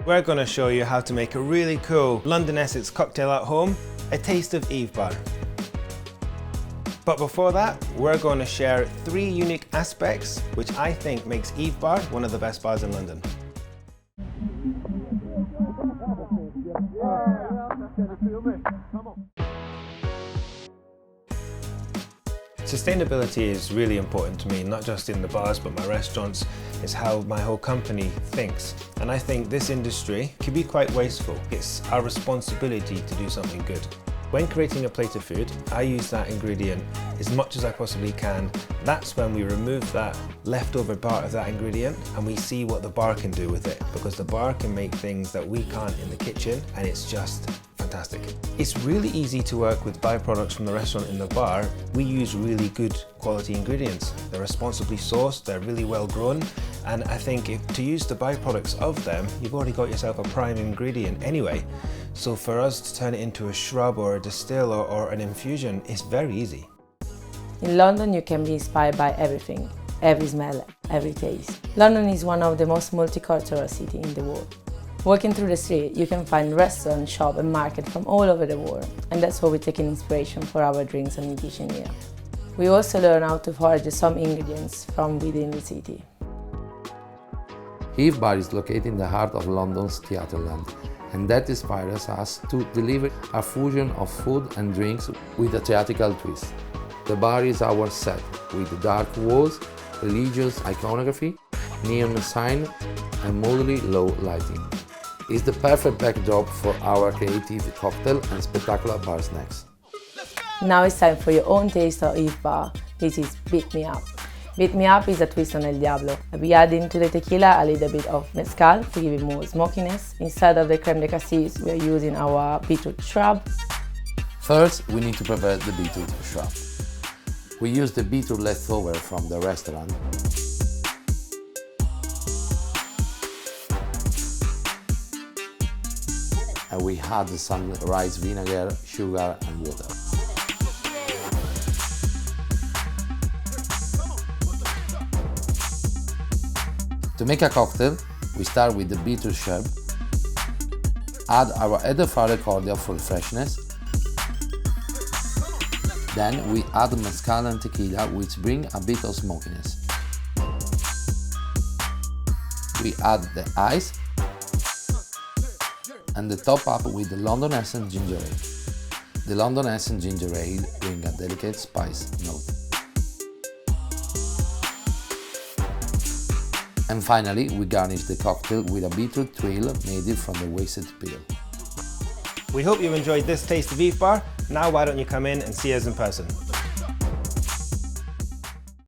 we're going to show you how to make a really cool London Essex cocktail at home, a taste of Eve Bar. But before that, we're going to share 3 unique aspects which I think makes Eve Bar one of the best bars in London. Sustainability is really important to me, not just in the bars but my restaurants. It's how my whole company thinks. And I think this industry can be quite wasteful. It's our responsibility to do something good. When creating a plate of food, I use that ingredient as much as I possibly can. That's when we remove that leftover part of that ingredient and we see what the bar can do with it, because the bar can make things that we can't in the kitchen, and it's just fantastic. It's really easy to work with byproducts from the restaurant in the bar. We use really good quality ingredients. They're responsibly sourced, they're really well grown, and I think to use the byproducts of them, you've already got yourself a prime ingredient anyway. So for us to turn it into a shrub or a distill or an infusion, it's very easy. In London you can be inspired by everything, every smell, every taste. London is one of the most multicultural cities in the world. Walking through the street, you can find restaurants, shops and markets from all over the world, and that's where we take inspiration for our drinks and kitchen here. We also learn how to forage some ingredients from within the city. Eve Bar is located in the heart of London's Theatreland, and that inspires us to deliver a fusion of food and drinks with a theatrical twist. The bar is our set, with dark walls, religious iconography, neon sign and moderately low lighting. It's the perfect backdrop for our creative cocktail and spectacular bar snacks. Now it's time for your own taste of Eve Bar. This is Beat Me Up. Beat Me Up is a twist on El Diablo. We add into the tequila a little bit of mezcal to give it more smokiness. Instead of the creme de cassis, we are using our beetroot shrub. First, we need to prepare the beetroot shrub. We use the beetroot leftover from the restaurant. And we add some rice vinegar, sugar and water. To make a cocktail, we start with the beetroot shrub, add our Elderflower cordial for freshness, then we add mezcal and tequila, which bring a bit of smokiness. We add the ice and the top up with the London Essence Ginger Ale. The London Essence Ginger Ale brings a delicate spice note. And finally, we garnish the cocktail with a beetroot trill made from the wasted peel. We hope you've enjoyed this taste of Eve Bar. Now why don't you come in and see us in person.